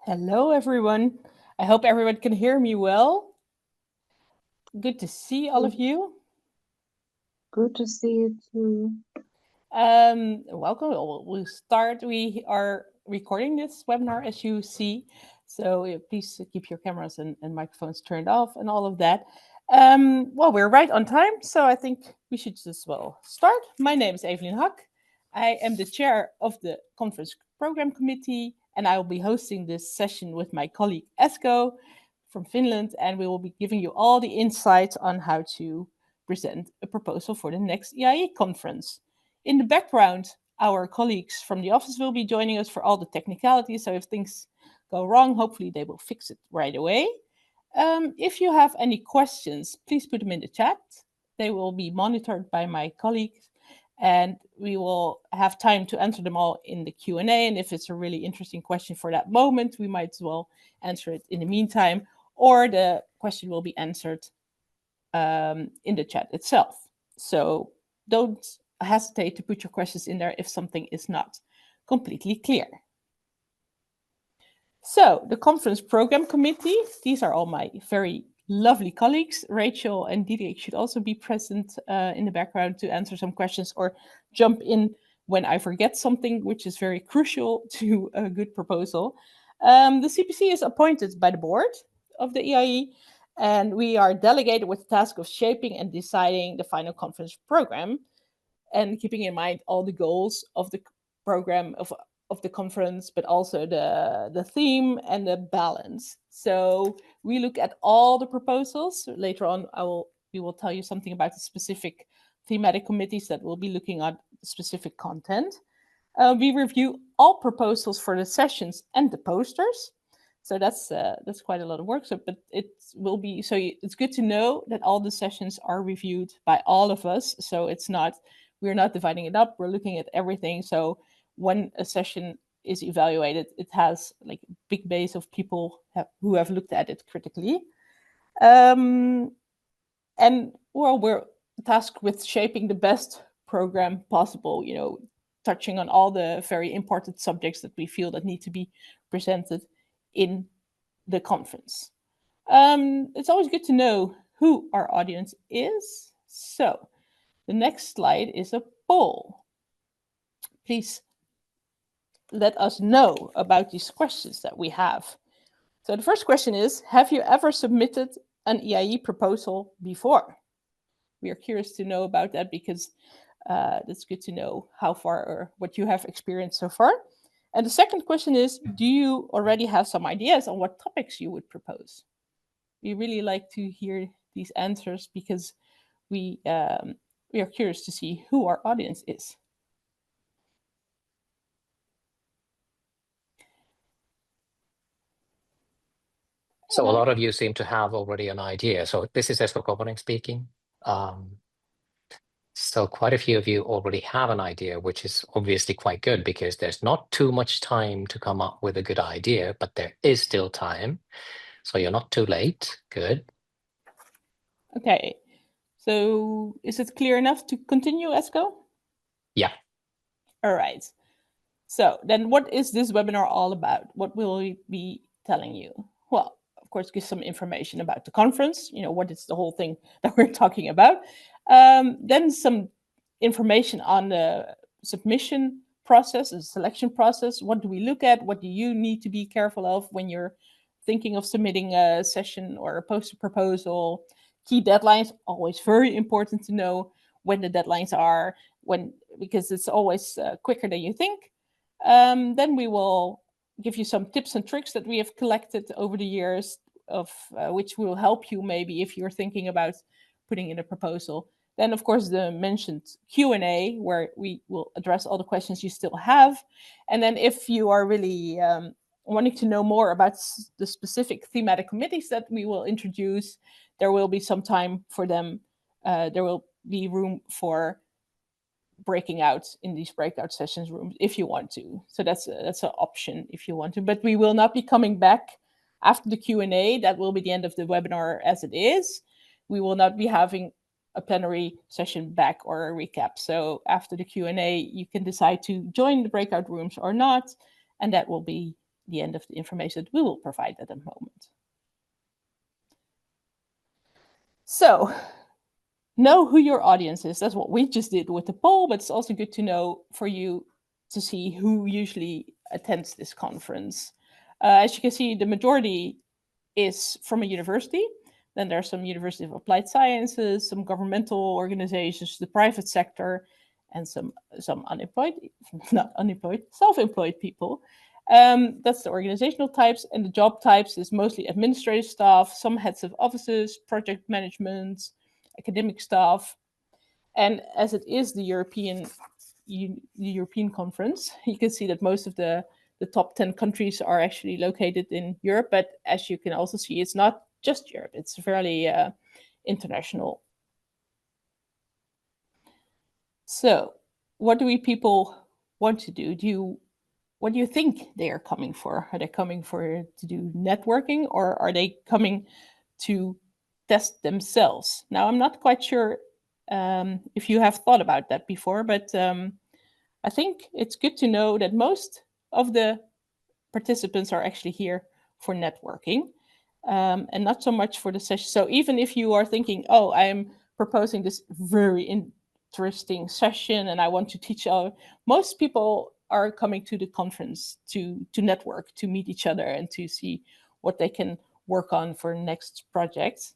Hello, everyone. I hope everyone can hear me well. Good to see all of you. Good to see you too. Welcome. We'll start. We are recording this webinar, as you see. So please keep your cameras and microphones turned off and all of that. Well, we're right on time, so I think we should just well start. My name is Evelien Hack. I am the chair of the conference program committee, and I will be hosting this session with my colleague Esko from Finland, and we will be giving you all the insights on how to present a proposal for the next EAIE conference. In the background, our colleagues from the office will be joining us for all the technicalities, so if things go wrong, hopefully they will fix it right away. If you have any questions, please put them in the chat. They will be monitored by my colleagues, and we will have time to answer them all in the Q&A. And if it's a really interesting question for that moment, we might as well answer it in the meantime, or the question will be answered in the chat itself. So don't hesitate to put your questions in there if something is not completely clear. So the conference program committee, these are all my very lovely colleagues. Rachel and Diederik should also be present in the background to answer some questions or jump in when I forget something, which is very crucial to a good proposal. The CPC is appointed by the board of the EAIE, and we are delegated with the task of shaping and deciding the final conference program and keeping in mind all the goals of the program of the conference, but also the theme and the balance. So we look at all the proposals. Later on, we will tell you something about the specific thematic committees that will be looking at specific content. We review all proposals for the sessions and the posters. So that's quite a lot of work. So, but it will be it's good to know that all the sessions are reviewed by all of us. So we're not dividing it up. We're looking at everything. So when a session is evaluated, it has like a big base of people who have looked at it critically. And well, we're tasked with shaping the best program possible, touching on all the very important subjects that we feel that need to be presented in the conference. It's always good to know who our audience is. So the next slide is a poll. Please let us know about these questions that we have. So the first question is, have you ever submitted an EAIE proposal before? We are curious to know about that because it's good to know how far or what you have experienced so far. And the second question is, do you already have some ideas on what topics you would propose? We really like to hear these answers because we are curious to see who our audience is. So a lot of you seem to have already an idea. So this is Esko Koponen speaking. So quite a few of you already have an idea, which is obviously quite good because there's not too much time to come up with a good idea, but there is still time. So you're not too late. Good. Okay. So is it clear enough to continue, Esko? Yeah. All right. So then what is this webinar all about? What will we be telling you? Well, of course, give some information about the conference, what is the whole thing that we're talking about. Then some information on the submission process, the selection process. What do we look at? What do you need to be careful of when you're thinking of submitting a session or a poster proposal? Key deadlines, always very important to know when the deadlines are, because it's always quicker than you think. Then we will give you some tips and tricks that we have collected over the years of which will help you maybe if you're thinking about putting in a proposal. Then, of course, the mentioned Q&A, where we will address all the questions you still have. And then if you are really wanting to know more about the specific thematic committees that we will introduce, there will be some time for them. There will be room for breaking out in these breakout sessions rooms if you want to. So that's an option if you want to. But we will not be coming back after the Q&A. That will be the end of the webinar as it is. We will not be having a plenary session back or a recap. So after the Q&A, you can decide to join the breakout rooms or not, and that will be the end of the information that we will provide at the moment. So, know who your audience is. That's what we just did with the poll, but it's also good to know for you to see who usually attends this conference. As you can see, the majority is from a university. Then there's some University of Applied Sciences, some governmental organizations, the private sector, and some unemployed, not unemployed, self-employed people. That's the organizational types, and the job types is mostly administrative staff, some heads of offices, project management, academic staff. And as it is the European conference, you can see that most of the top 10 countries are actually located in Europe. But as you can also see, it's not just Europe. It's fairly international. So what do we people want to do? What do you think they are coming for? Are they coming to do networking, or are they coming to test themselves? Now, I'm not quite sure if you have thought about that before, but I think it's good to know that most of the participants are actually here for networking and not so much for the session. So even if you are thinking, oh, I'm proposing this very interesting session and I want to teach, most people are coming to the conference to network, to meet each other and to see what they can work on for next projects.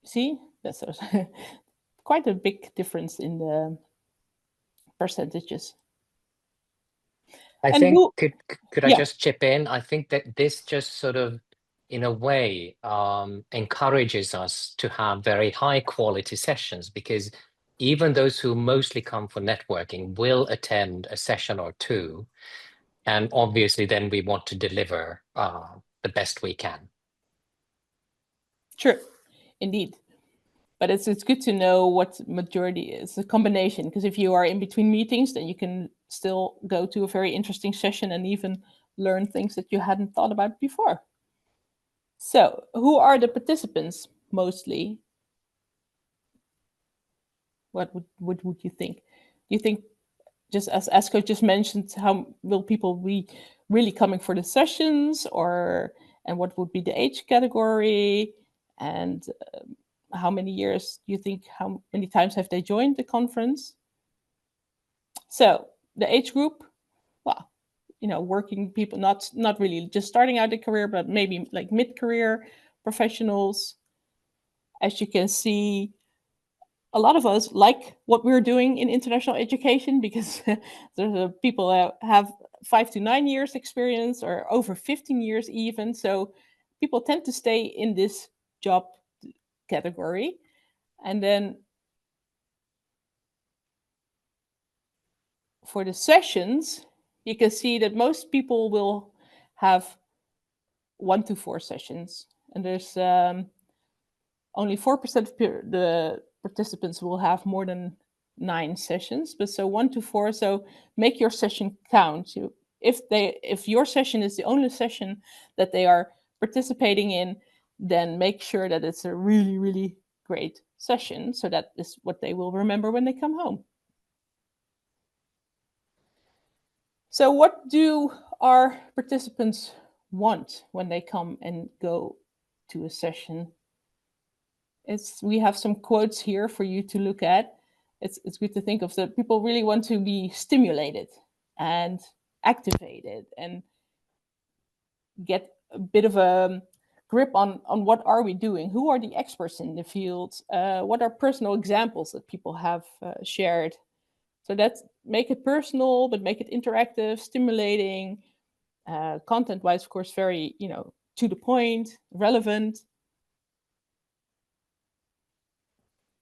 See, that's quite a big difference in the percentages. I And think, who- could I just chip in? I think that this just sort of, in a way, encourages us to have very high quality sessions, because even those who mostly come for networking will attend a session or two. And obviously then we want to deliver the best we can. Sure, indeed. But it's good to know what majority is, a combination, because if you are in between meetings, then you can still go to a very interesting session and even learn things that you hadn't thought about before. So who are the participants mostly? What would you think? Do you think, just as Asko just mentioned, how will people be really coming for the sessions, and what would be the age category, and how many years do you think, how many times have they joined the conference? So the age group, well, working people, not really just starting out a career, but maybe like mid-career professionals. As you can see, a lot of us like what we're doing in international education, because there's people that have 5 to 9 years experience, or over 15 years even. So people tend to stay in this job category. And then for the sessions, you can see that most people will have 1 to 4 sessions. And there's only 4% of the participants will have more than 9 sessions, but so 1 to 4. So make your session count. If your session is the only session that they are participating in, then make sure that it's a really, really great session, so that is what they will remember when they come home. So what do our participants want when they come and go to a session? We have some quotes here for you to look at. It's good to think of that people really want to be stimulated and activated and get a bit of a grip on what are we doing, who are the experts in the field, what are personal examples that people have shared. So that's make it personal, but make it interactive, stimulating, content-wise, of course, very, to the point, relevant.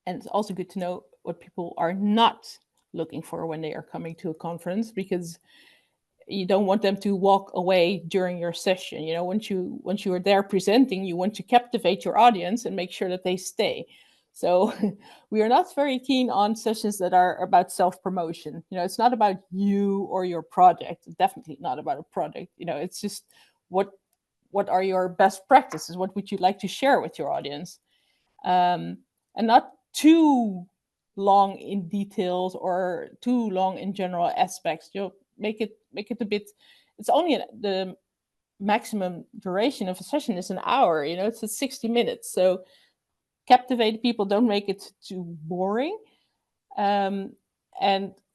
And it's also good to know what people are not looking for when they are coming to a conference, because you don't want them to walk away during your session. Once you are there presenting, you want to captivate your audience and make sure that they stay. So we are not very keen on sessions that are about self-promotion. It's not about you or your project. Definitely not about a project. It's just what are your best practices? What would you like to share with your audience? And not too long in details or too long in general aspects. make it a bit. It's only the maximum duration of a session is an hour. You know, it's at 60 minutes. So captivate people. Don't make it too boring. And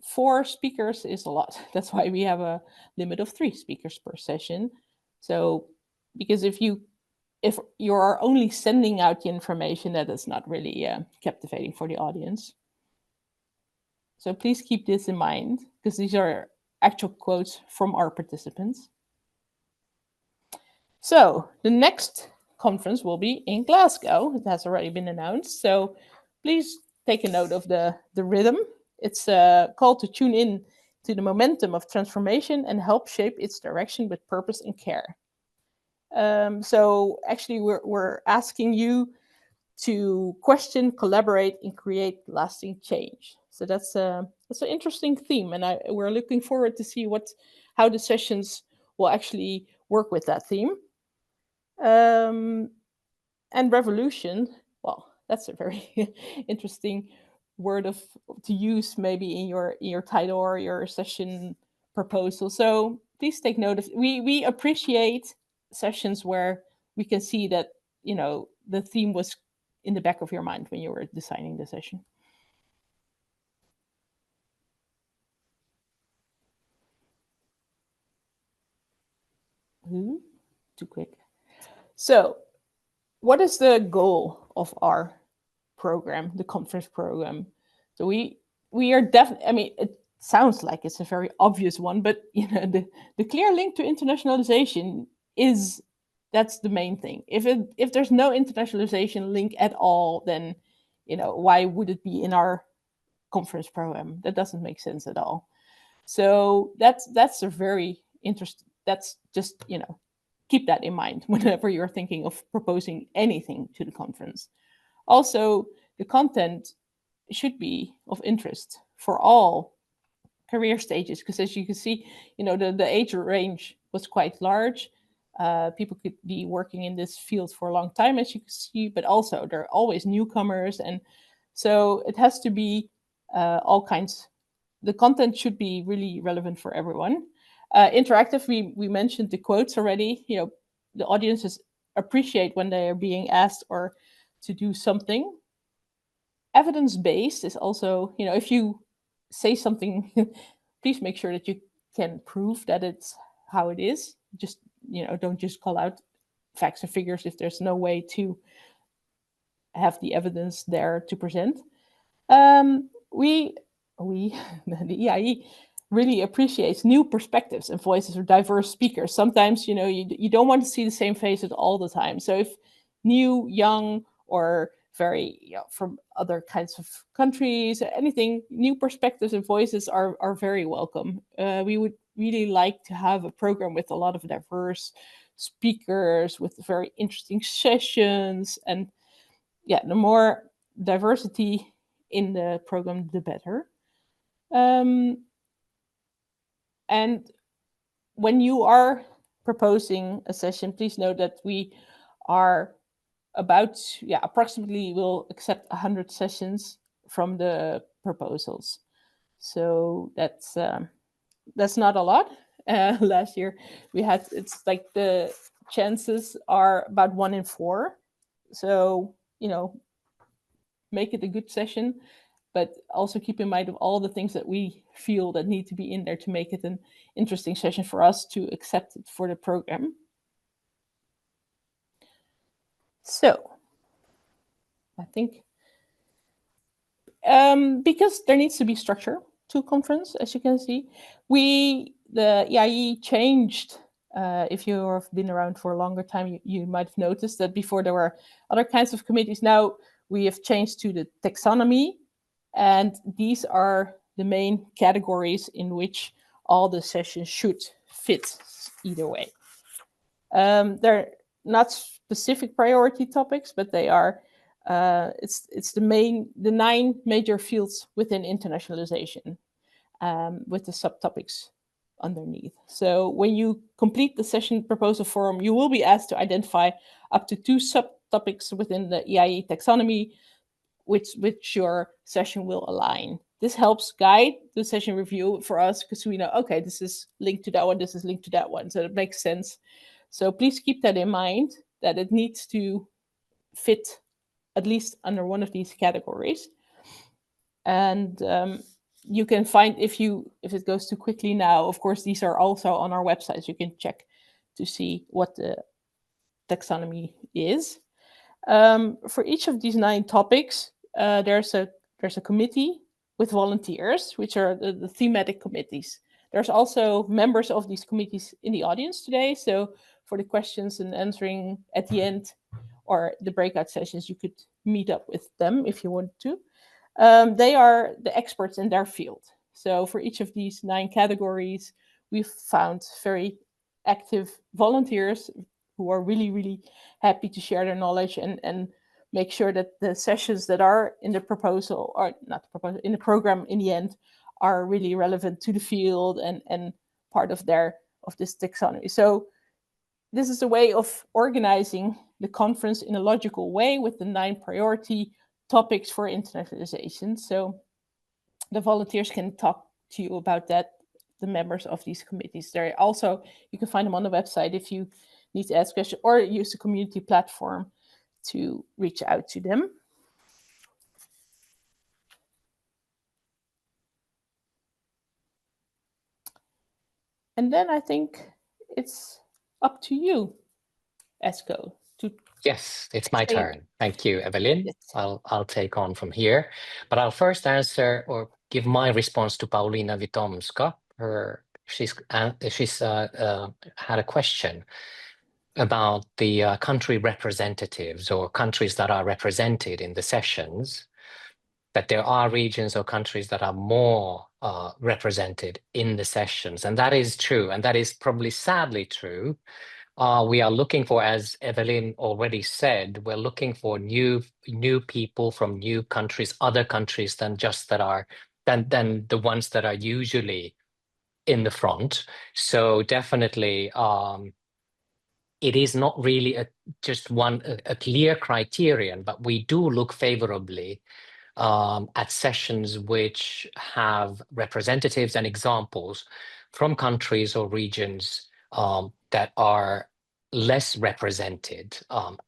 4 speakers is a lot. That's why we have a limit of 3 speakers per session. So because if you are only sending out the information, that is not really captivating for the audience. So please keep this in mind, because these are actual quotes from our participants. So the next conference will be in Glasgow. It has already been announced. So please take a note of the rhythm. It's a call to tune in to the momentum of transformation and help shape its direction with purpose and care. So actually, we're asking you to question, collaborate, and create lasting change. So that's an interesting theme, and we're looking forward to see how the sessions will actually work with that theme. And revolution, well, that's a very interesting word to use maybe in your title or your session proposal. So please take note of. We appreciate sessions where we can see that, you know, the theme was in the back of your mind when you were designing the session. Ooh, too quick. So what is the goal of our program, the conference program? So we are definitely, I mean, it sounds like it's a very obvious one, but you know, the clear link to internationalization that's the main thing. If there's no internationalization link at all, then, you know, why would it be in our conference program? That doesn't make sense at all. So that's a very interesting, that's just, you know, keep that in mind whenever you're thinking of proposing anything to the conference. Also, the content should be of interest for all career stages, because as you can see, you know, the age range was quite large. People could be working in this field for a long time, as you can see, but also there are always newcomers. And so it has to be all kinds. The content should be really relevant for everyone. Interactive, we mentioned the quotes already. You know, the audiences appreciate when they are being asked or to do something. Evidence-based is also, you know, if you say something, please make sure that you can prove that it's how it is. Just, you know, don't just call out facts and figures if there's no way to have the evidence there to present. We the EAIE really appreciates new perspectives and voices of diverse speakers. Sometimes, you know, you don't want to see the same faces all the time. So if new, young, or very, you know, from other kinds of countries, anything, new perspectives and voices are very welcome. We would really like to have a program with a lot of diverse speakers with very interesting sessions. And yeah, the more diversity in the program, the better. And when you are proposing a session, please note that we are approximately will accept 100 sessions from the proposals. So that's not a lot. Last year we had, it's like the chances are about 1 in 4. So, you know, make it a good session, but also keep in mind of all the things that we feel that need to be in there to make it an interesting session for us to accept it for the program. So I think because there needs to be structure to conference, as you can see, the EAIE changed. If you have been around for a longer time, you might have noticed that before there were other kinds of committees. Now we have changed to the taxonomy, and these are the main categories in which all the sessions should fit either way. They're not specific priority topics, but they are, it's the 9 major fields within internationalization, with the subtopics underneath. So when you complete the session proposal form, you will be asked to identify up to 2 subtopics within the EAIE taxonomy, which your session will align. this helps guide the session review for us, because we know, okay, this is linked to that one, this is linked to that one, so it makes sense. So please keep that in mind, that it needs to fit at least under one of these categories. And you can find, if it goes too quickly now, of course, these are also on our website, so you can check to see what the taxonomy is. For each of these 9 topics, there's a committee with volunteers, which are the thematic committees. There's also members of these committees in the audience today. So for the questions and answering at the end, or the breakout sessions, you could meet up with them if you want to. They are the experts in their field. So for each of these 9 categories, we've found very active volunteers who are really, really happy to share their knowledge and make sure that the sessions that are in the proposal, or not the proposal, in the program in the end, are really relevant to the field and part of this taxonomy. So this is a way of organizing the conference in a logical way with the 9 priority topics for internationalization. So the volunteers can talk to you about that, the members of these committees. They're also, you can find them on the website if you need to ask questions, or use the community platform to reach out to them. And then I think it's up to you, Esko, to... Yes, it's my turn. Thank you, Evelien. Yes. I'll take on from here, but I'll first answer or give my response to Paulina Witomska. She's had a question about the country representatives, or countries that are represented in the sessions, that there are regions or countries that are more represented in the sessions. And that is true, and that is probably sadly true. We are looking for, as Evelien already said, we're looking for new people from new countries, other countries than just than the ones that are usually in the front. So definitely, it is not really just a clear criterion, but we do look favorably at sessions which have representatives and examples from countries or regions that are less represented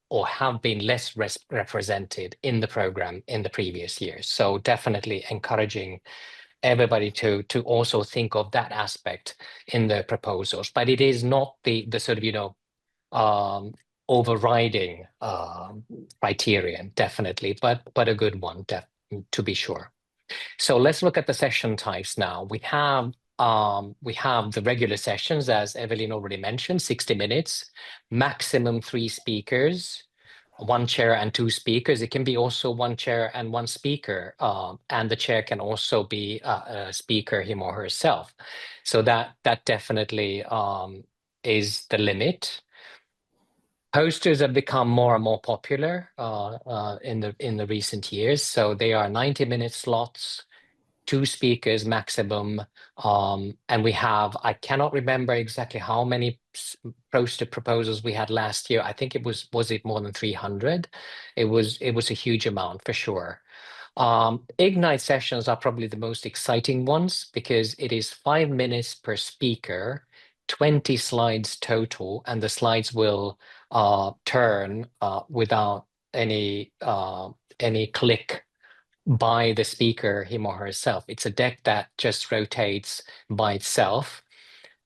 or have been less represented in the program in the previous years. So definitely encouraging everybody to also think of that aspect in the proposals. But it is not the sort of, overriding criterion, definitely, but a good one, to be sure. So let's look at the session types now. We have the regular sessions, as Evelien already mentioned, 60 minutes, maximum 3 speakers, 1 chair and 2 speakers. It can be also 1 chair and 1 speaker, and the chair can also be a speaker, him or herself. So that definitely is the limit. Posters have become more and more popular in the recent years. So they are 90-minute slots, 2 speakers maximum, and we have, I cannot remember exactly how many poster proposals we had last year. I think it was it more than 300? It was a huge amount for sure. Ignite sessions are probably the most exciting ones, because it is 5 minutes per speaker, 20 slides total, and the slides will turn without any click by the speaker, him or herself. It's a deck that just rotates by itself,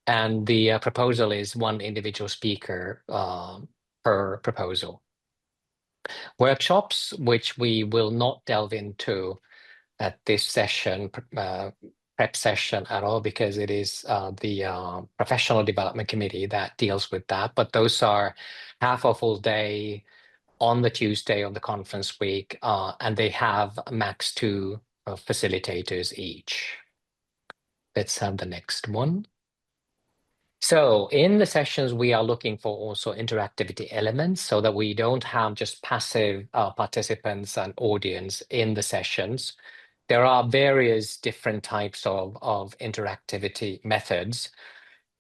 and the proposal is 1 individual speaker per proposal. Workshops, which we will not delve into at this session, prep session at all, because it is the Professional Development Committee that deals with that. But those are half a full day on the Tuesday of the conference week, and they have max 2 facilitators each. Let's have the next one. So in the sessions, we are looking for also interactivity elements, so that we don't have just passive participants and audience in the sessions. There are various different types of interactivity methods.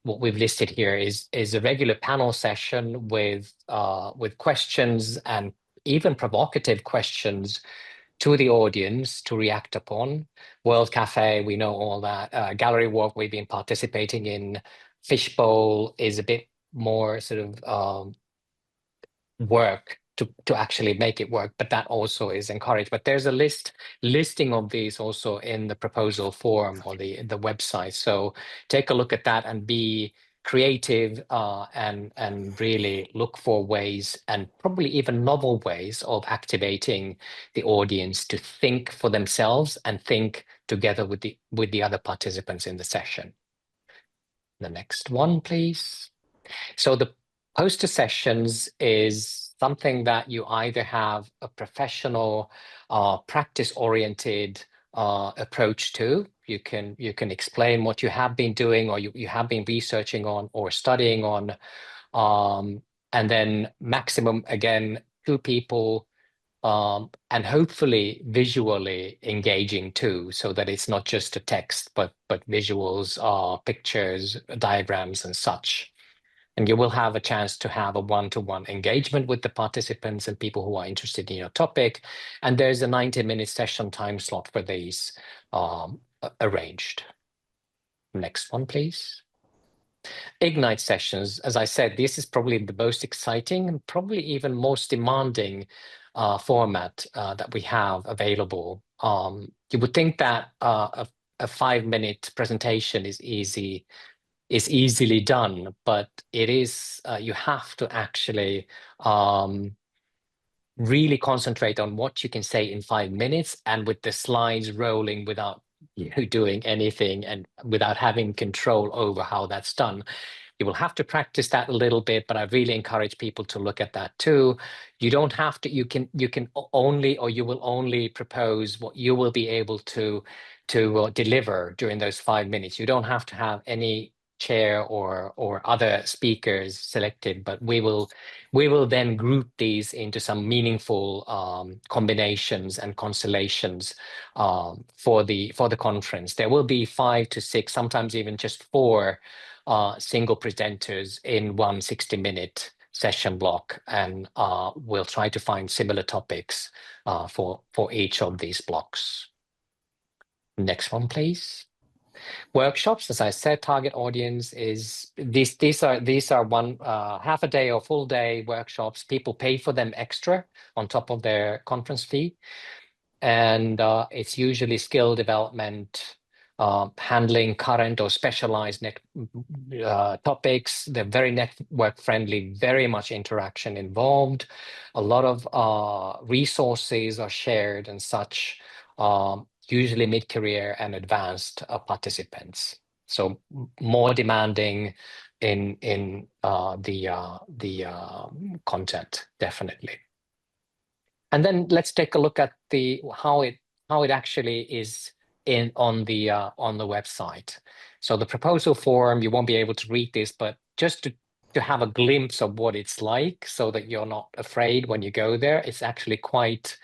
What we've listed here is a regular panel session with questions, and even provocative questions, to the audience to react upon. World Cafe, we know all that. Gallery Walk, we've been participating in. Fishbowl is a bit more sort of work to actually make it work, but that also is encouraged. But there's a listing of these also in the proposal form or the website. So take a look at that and be creative and really look for ways, and probably even novel ways, of activating the audience to think for themselves and think together with the other participants in the session. The next one, please. So the poster sessions is something that you either have a professional, practice-oriented approach to. You can explain what you have been doing, or you have been researching on or studying on, and then maximum, again, 2 people, and hopefully visually engaging too, so that it's not just a text, but visuals, pictures, diagrams, and such. And you will have a chance to have a one-to-one engagement with the participants and people who are interested in your topic. And there's a 90-minute session time slot for these arranged. Next one, please. Ignite sessions, as I said, this is probably the most exciting and probably even most demanding format that we have available. You would think that a 5-minute presentation is easily done, but it is, you have to actually really concentrate on what you can say in 5 minutes, and with the slides rolling without you doing anything and without having control over how that's done. You will have to practice that a little bit, but I really encourage people to look at that too. You don't have to, you can only, or you will only propose what you will be able to deliver during those 5 minutes. You don't have to have any chair or other speakers selected, but we will then group these into some meaningful combinations and constellations for the conference. There will be 5 to 6, sometimes even just 4 single presenters in one 60-minute session block, and we'll try to find similar topics for each of these blocks. Next one, please. Workshops, as I said, target audience is these are one half a day or full day workshops. People pay for them extra on top of their conference fee, and it's usually skill development, handling current or specialized topics. They're very network friendly, very much interaction involved. A lot of resources are shared and such. Usually mid-career and advanced participants. So more demanding in the content, definitely. And then let's take a look at how it actually is on the website. So the proposal form, you won't be able to read this, but just to have a glimpse of what it's like, so that you're not afraid when you go there. It's actually quite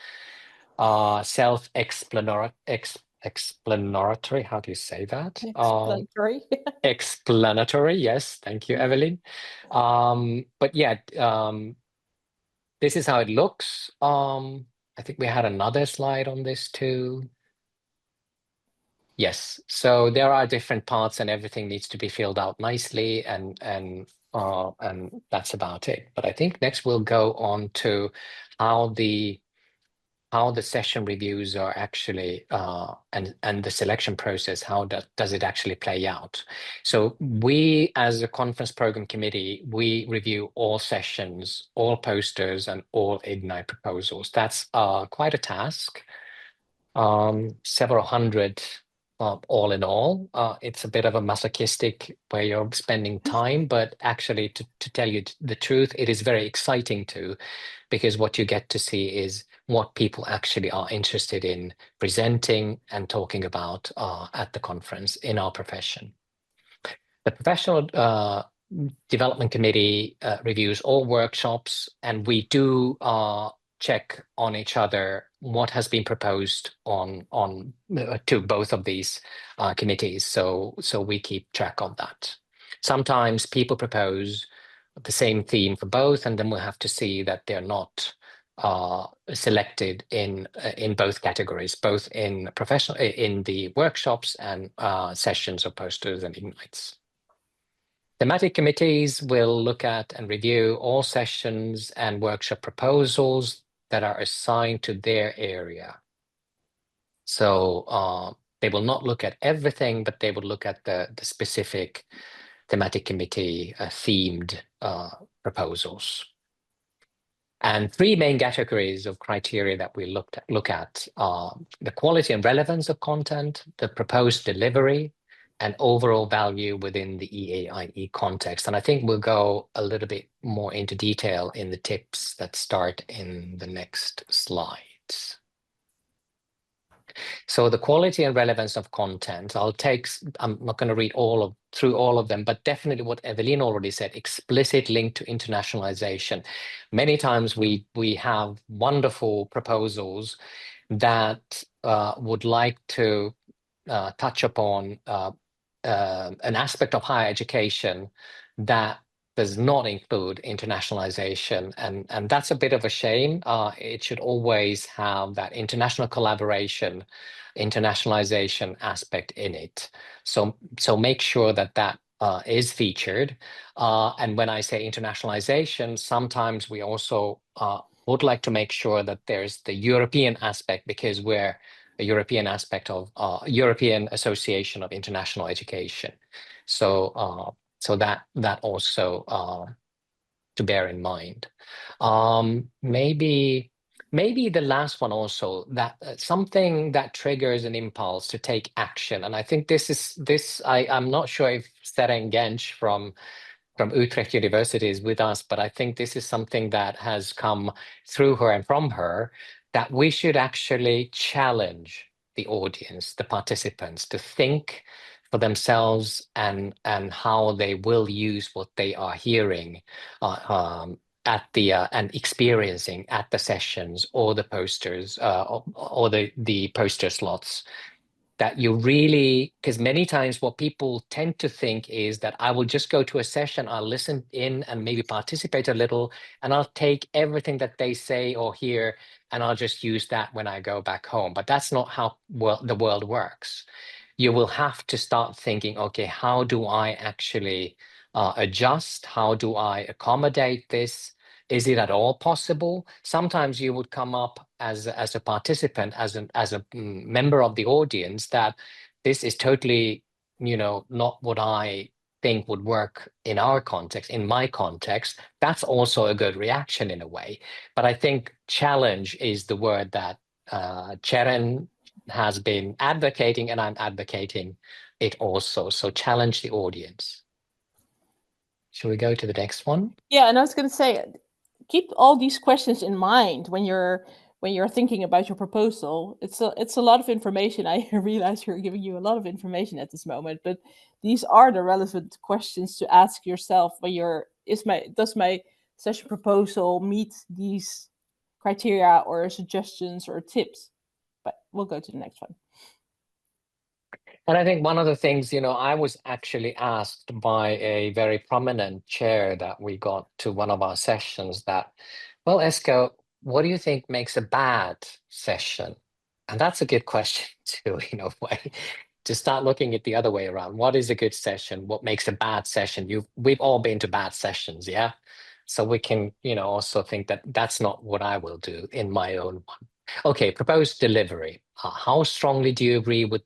self-explanatory. How do you say that? Explanatory. Explanatory. Yes, thank you, Evelien. But yeah, this is how it looks. I think we had another slide on this too. Yes, so there are different parts, and everything needs to be filled out nicely, and that's about it. But I think next we'll go on to how the session reviews are actually and the selection process. How does it actually play out? So we, as a conference program committee, we review all sessions, all posters, and all Ignite proposals. That's quite a task. Several hundred all in all. It's a bit of a masochistic way of spending time, but actually, to tell you the truth, it is very exciting too, because what you get to see is what people actually are interested in presenting and talking about at the conference in our profession. The Professional Development Committee reviews all workshops, and we do check on each other what has been proposed on to both of these committees. So we keep track of that. Sometimes people propose the same theme for both, and then we'll have to see that they're not selected in both categories, both in the workshops and sessions or posters and ignites. Thematic committees will look at and review all sessions and workshop proposals that are assigned to their area. So they will not look at everything, but they will look at the specific thematic committee themed proposals. And three main categories of criteria that we look at are the quality and relevance of content, the proposed delivery, and overall value within the EAIE context. And I think we'll go a little bit more into detail in the tips that start in the next slides. So the quality and relevance of content, I'm not going to read through all of them, but definitely what Evelien already said, explicit link to internationalization. Many times we have wonderful proposals that would like to touch upon an aspect of higher education that does not include internationalization, and that's a bit of a shame. It should always have that international collaboration, internationalization aspect in it. So make sure that is featured. And when I say internationalization, sometimes we also would like to make sure that there's the European aspect, because we're a European aspect of European Association of International Education. So that also to bear in mind. Maybe the last one also, that something that triggers an impulse to take action. And I think I'm not sure if Seren Gensch from Utrecht University is with us, but I think this is something that has come through her and from her, that we should actually challenge the audience, the participants, to think for themselves and how they will use what they are hearing at the and experiencing at the sessions or the posters or the poster slots. That you really, because many times what people tend to think is that I will just go to a session, I'll listen in and maybe participate a little, and I'll take everything that they say or hear, and I'll just use that when I go back home. But that's not how the world works. You will have to start thinking, okay, how do I actually adjust? How do I accommodate this? Is it at all possible? Sometimes you would come up as a participant, as a member of the audience, that this is totally, not what I think would work in our context, in my context. That's also a good reaction in a way. But I think challenge is the word that Sharon has been advocating, and I'm advocating it also. So challenge the audience. Shall we go to the next one? Yeah, and I was going to say, keep all these questions in mind when you're thinking about your proposal. It's a lot of information. I realize we're giving you a lot of information at this moment, but these are the relevant questions to ask yourself when does my session proposal meet these criteria or suggestions or tips? But we'll go to the next one. And I think one of the things, I was actually asked by a very prominent chair that we got to one of our sessions that, well, Esko, what do you think makes a bad session? And that's a good question too, in a way, to start looking at the other way around. What is a good session? What makes a bad session? We've all been to bad sessions, yeah? So we can, also think that that's not what I will do in my own one. Okay, proposed delivery. How strongly do you agree with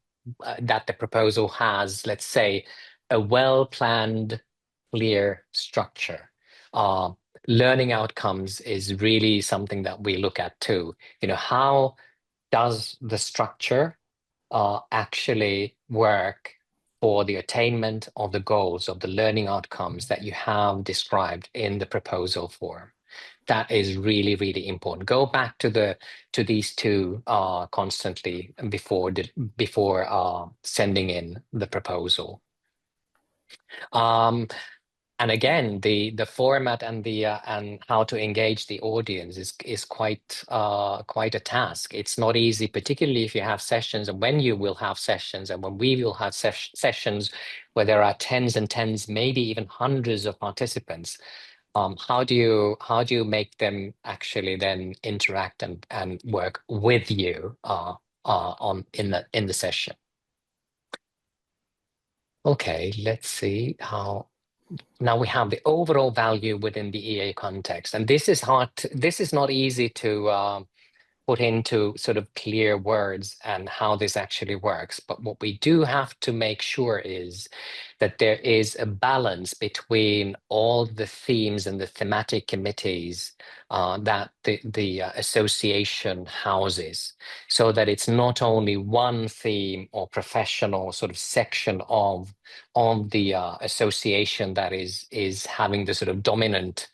that the proposal has, let's say, a well-planned, clear structure? Learning outcomes is really something that we look at too. How does the structure actually work for the attainment of the goals of the learning outcomes that you have described in the proposal form? That is really, really important. Go back to these two constantly before sending in the proposal. And again, the format and and how to engage the audience is quite a task. It's not easy, particularly if you have sessions, and when you will have sessions, and when we will have sessions where there are tens and tens, maybe even hundreds of participants. how do you make them actually then interact and work with you in the session? Okay, let's see how. Now we have the overall value within the EA context, and this is hard. This is not easy to put into sort of clear words and how this actually works. But what we do have to make sure is that there is a balance between all the themes and the thematic committees that the association houses, so that it's not only one theme or professional sort of section of the association that is having the sort of dominant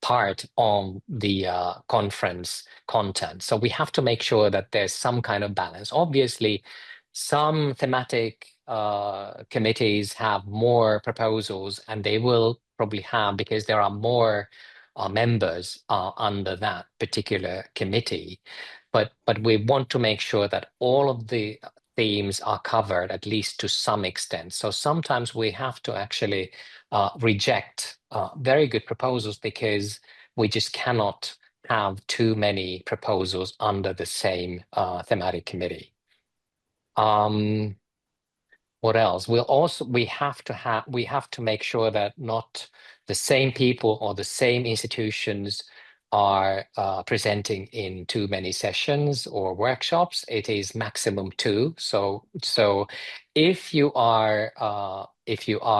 part of the conference content. So we have to make sure that there's some kind of balance. Obviously, some thematic committees have more proposals, and they will probably have, because there are more members under that particular committee. But we want to make sure that all of the themes are covered, at least to some extent. So sometimes we have to actually reject very good proposals because we just cannot have too many proposals under the same thematic committee. What else? We have to make sure that not the same people or the same institutions are presenting in too many sessions or workshops. It is maximum 2. So if you are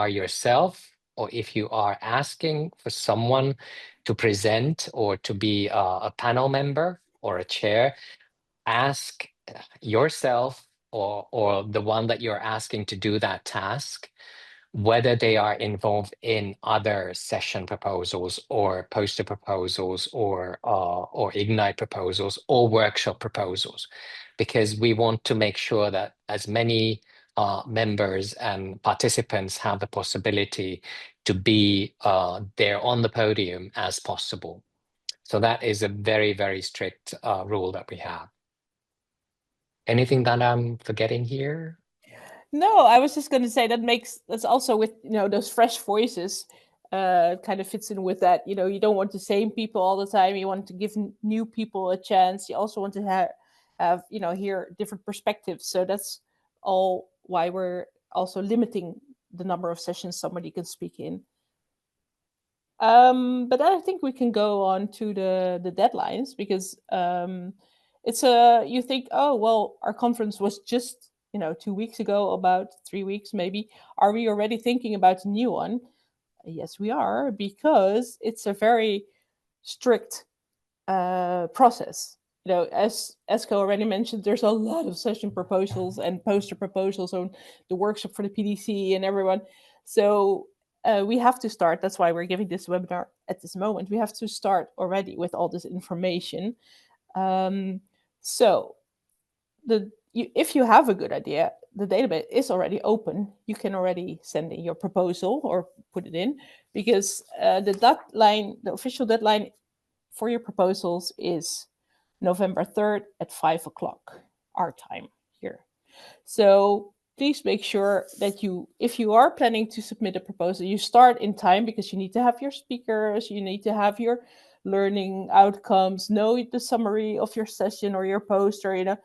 yourself, or if you are asking for someone to present or to be a panel member or a chair, ask yourself or the one that you're asking to do that task whether they are involved in other session proposals or poster proposals or Ignite proposals or workshop proposals, because we want to make sure that as many members and participants have the possibility to be there on the podium as possible. So that is a very, very strict rule that we have. Anything that I'm forgetting here? No, I was just going to say that's also with, those fresh voices, kind of fits in with that. You don't want the same people all the time. You want to give new people a chance. You also want to have hear different perspectives. So that's all why we're also limiting the number of sessions somebody can speak in. But I think we can go on to the deadlines, because you think, oh well, our conference was just 2 weeks ago, about 3 weeks maybe. Are we already thinking about a new one? Yes, we are, because it's a very strict process. As Esko already mentioned, there's a lot of session proposals and poster proposals on the workshop for the PDC and everyone. So we have to start. That's why we're giving this webinar at this moment. We have to start already with all this information. So if you have a good idea, the database is already open. You can already send in your proposal or put it in, because the official deadline for your proposals is November 3rd at 5 o'clock our time here. So please make sure that if you are planning to submit a proposal, you start in time, because you need to have your speakers, you need to have your learning outcomes, know the summary of your session or your poster.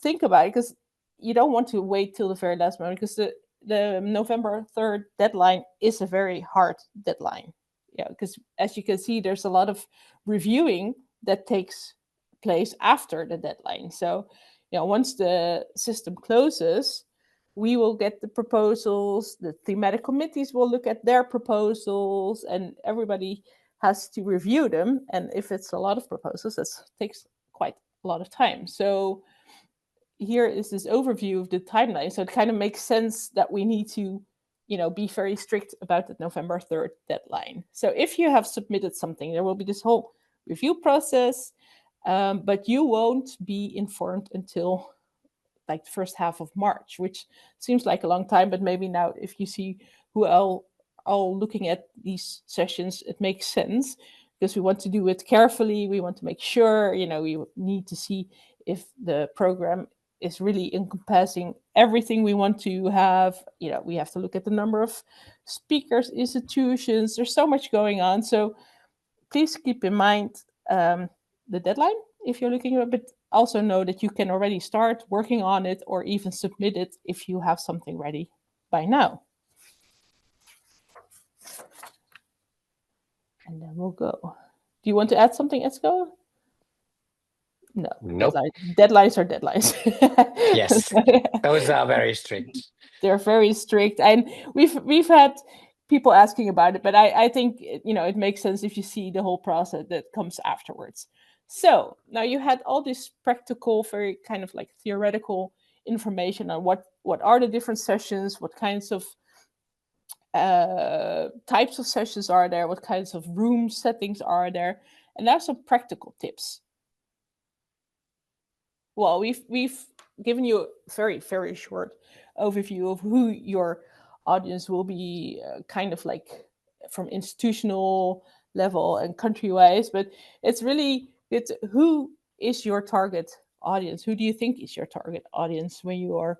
Think about it, because you don't want to wait till the very last moment, because the November 3rd deadline is a very hard deadline. Yeah, because as you can see, there's a lot of reviewing that takes place after the deadline. So, once the system closes, we will get the proposals, the thematic committees will look at their proposals, and everybody has to review them. And if it's a lot of proposals, that takes quite a lot of time. So here is this overview of the timeline. So it kind of makes sense that we need to be very strict about the November 3rd deadline. So if you have submitted something, there will be this whole review process, but you won't be informed until like the first half of March, which seems like a long time, but maybe now if you see who all looking at these sessions, it makes sense, because we want to do it carefully. We want to make sure, we need to see if the program is really encompassing everything we want to have. We have to look at the number of speakers, institutions. There's so much going on. So please keep in mind the deadline if you're looking at it, but also know that you can already start working on it or even submit it if you have something ready by now. And then we'll go. Do you want to add something, Esko? No. Nope. Deadlines are deadlines. Yes, those are very strict. They're very strict, and we've had people asking about it, but I think it makes sense if you see the whole process that comes afterwards. So now you had all this practical, very kind of like theoretical information on what are the different sessions, what kinds of types of sessions are there, what kinds of room settings are there, and now some practical tips. Well, we've given you a very, very short overview of who your audience will be, kind of like from institutional level and country-wise, but it's really good. Who is your target audience? Who do you think is your target audience when you are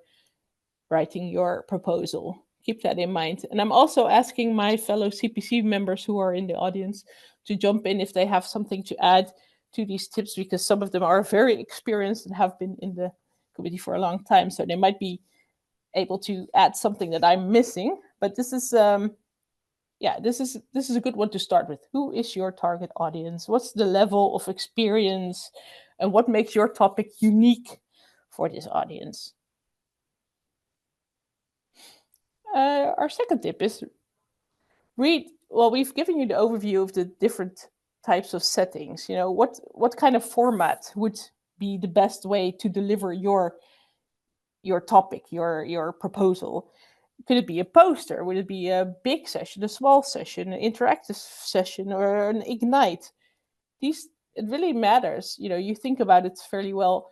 writing your proposal? Keep that in mind. And I'm also asking my fellow CPC members who are in the audience to jump in if they have something to add to these tips, because some of them are very experienced and have been in the committee for a long time. So they might be able to add something that I'm missing. But this is, this is a good one to start with. Who is your target audience? What's the level of experience? And what makes your topic unique for this audience? Our second tip is read. Well, we've given you the overview of the different types of settings. What kind of format would be the best way to deliver your topic, your proposal? Could it be a poster? Would it be a big session, a small session, an interactive session, or an Ignite? It really matters. You think about it fairly well,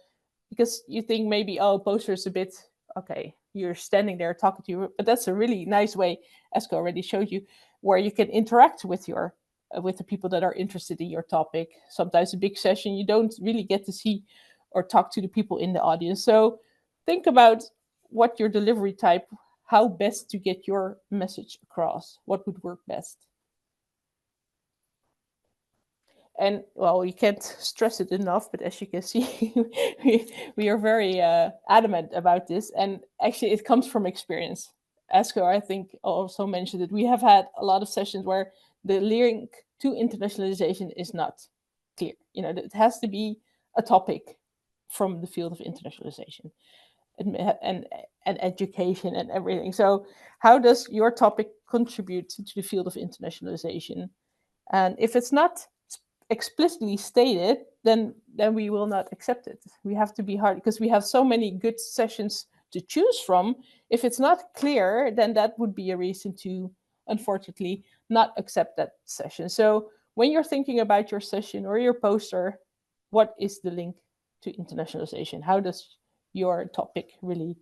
because you think maybe, oh, poster is a bit, okay, you're standing there talking to you, but that's a really nice way, Esko already showed you, where you can interact with with the people that are interested in your topic. Sometimes a big session, you don't really get to see or talk to the people in the audience. So think about what your delivery type, how best to get your message across, what would work best. And well, we can't stress it enough, but as you can see, we are very adamant about this. And actually, it comes from experience. Esko, I think, also mentioned it. We have had a lot of sessions where the link to internationalization is not clear. It has to be a topic from the field of internationalization and education and everything. So how does your topic contribute to the field of internationalization? And if it's not explicitly stated, then we will not accept it. We have to be hard, because we have so many good sessions to choose from. If it's not clear, then that would be a reason to, unfortunately, not accept that session. So when you're thinking about your session or your poster, what is the link to internationalization? How does your topic really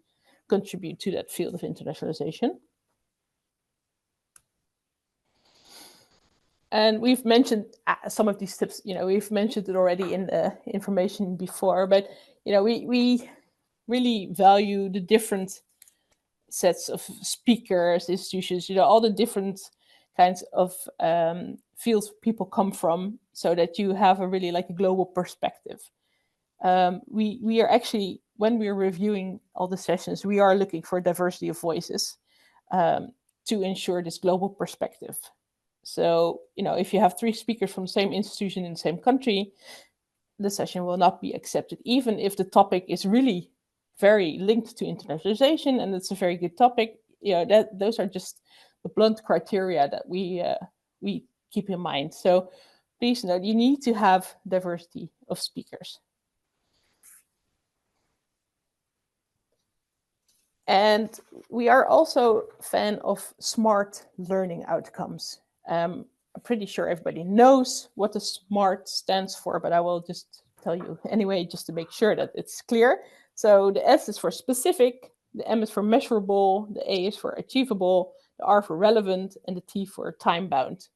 contribute to that field of internationalization? And we've mentioned some of these tips. We've mentioned it already in the information before, but we really value the different sets of speakers, institutions, all the different kinds of fields people come from, so that you have a really like a global perspective. We are actually, when we're reviewing all the sessions, we are looking for diversity of voices to ensure this global perspective. So, if you have 3 speakers from the same institution in the same country, the session will not be accepted, even if the topic is really very linked to internationalization and it's a very good topic. Those are just the blunt criteria that we keep in mind. So please note, you need to have diversity of speakers. And we are also a fan of smart learning outcomes. I'm pretty sure everybody knows what the SMART stands for, but I will just tell you anyway, just to make sure that it's clear. So the S is for specific, the M is for measurable, the A is for achievable, the R for relevant, and the T for time-bound.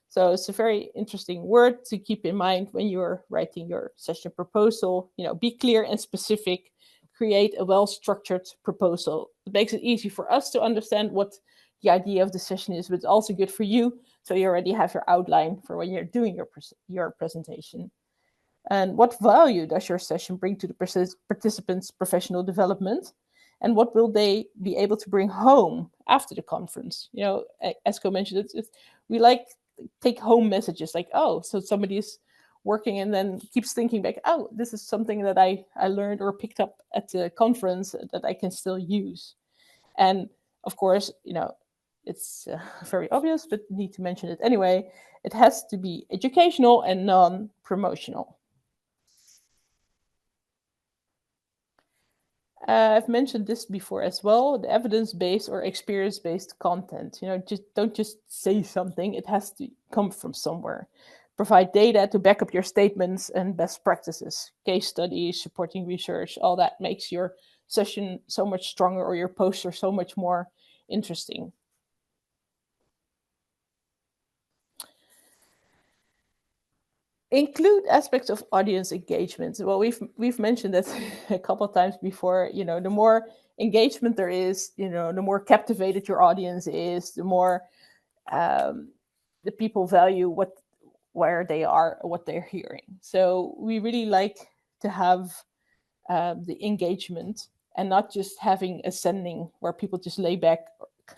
So it's a very interesting word to keep in mind when you're writing your session proposal. Be clear and specific, create a well-structured proposal. It makes it easy for us to understand what the idea of the session is, but it's also good for you, so you already have your outline for when you're doing your presentation. And what value does your session bring to the participants' professional development? And what will they be able to bring home after the conference? You know, as Co mentioned, we like take-home messages, like, oh, so somebody is working and then keeps thinking back, oh, this is something that I learned or picked up at the conference that I can still use. And of course, you know, it's very obvious, but need to mention it anyway. It has to be educational and non-promotional. I've mentioned this before as well, the evidence-based or experience-based content. You know, don't just say something, it has to come from somewhere. Provide data to back up your statements and best practices, case studies, supporting research, all that makes your session so much stronger or your poster so much more interesting. Include aspects of audience engagement. Well, we've mentioned that a couple of times before. You know, the more engagement there is, you know, the more captivated your audience is, the more the people value where they are, what they're hearing. So we really like to have the engagement and not just having ascending where people just lay back,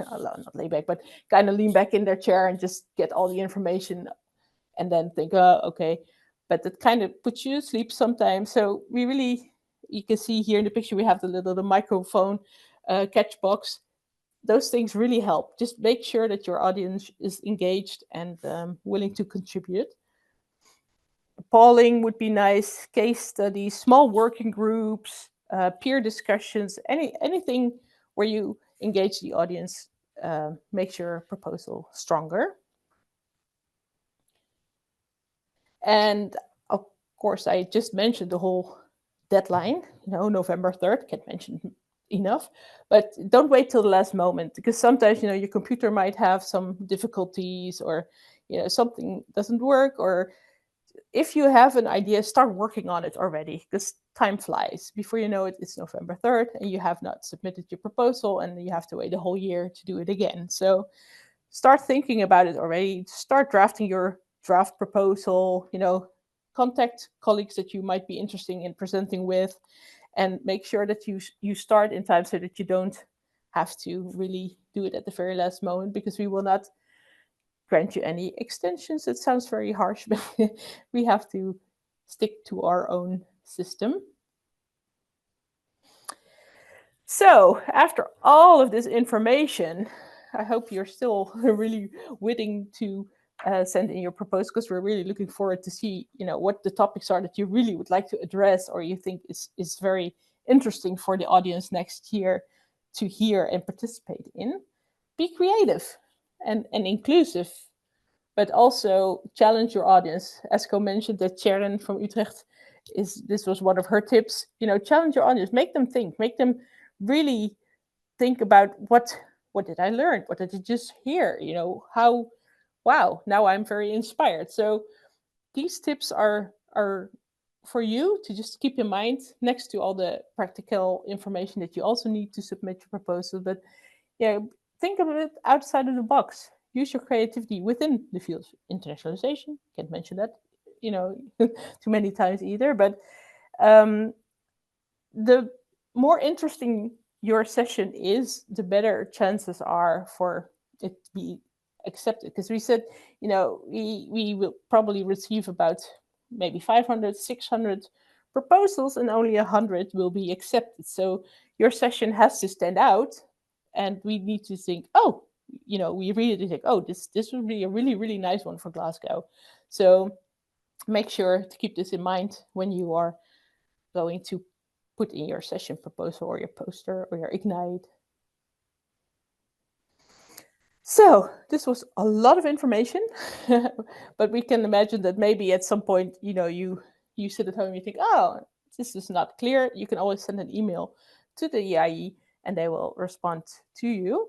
not lay back, but kind of lean back in their chair and just get all the information and then think, oh, okay. But that kind of puts you to sleep sometimes. So we really, you can see here in the picture, we have the microphone catch box. Those things really help. Just make sure that your audience is engaged and willing to contribute. Polling would be nice, case studies, small working groups, peer discussions, anything where you engage the audience makes your proposal stronger. And of course, I just mentioned the whole deadline, you know, November 3rd, can't mention enough, but don't wait till the last moment, because sometimes, you know, your computer might have some difficulties or, you know, something doesn't work, or if you have an idea, start working on it already, because time flies. Before you know it, it's November 3rd and you have not submitted your proposal and you have to wait a whole year to do it again. So start thinking about it already, start drafting your draft proposal, you know, contact colleagues that you might be interested in presenting with, and make sure that you start in time so that you don't have to really do it at the very last moment, because we will not grant you any extensions. It sounds very harsh, but we have to stick to our own system. So after all of this information, I hope you're still really willing to send in your proposal, because we're really looking forward to see, you know, what the topics are that you really would like to address or you think is very interesting for the audience next year to hear and participate in. Be creative and inclusive, but also challenge your audience. As Co mentioned, that Sharon from Utrecht this was one of her tips. You know, challenge your audience, make them think, make them really think about what did I learn? What did I just hear? You know, how, wow, now I'm very inspired. So these tips are for you to just keep in mind, next to all the practical information that you also need to submit your proposal. But yeah, think of it outside of the box. Use your creativity within the field of internationalization. Can't mention that, you know, too many times either. But the more interesting your session is, the better chances are for it to be accepted. Because we said, you know, we will probably receive about maybe 500, 600 proposals, and only 100 will be accepted. So your session has to stand out, and we need to think, oh, you know, we really think, oh, this would be a really, really nice one for Glasgow. So make sure to keep this in mind when you are going to put in your session proposal or your poster or your Ignite. So this was a lot of information, but we can imagine that maybe at some point, you know, you sit at home and you think, oh, this is not clear. You can always send an email to the EAIE and they will respond to you.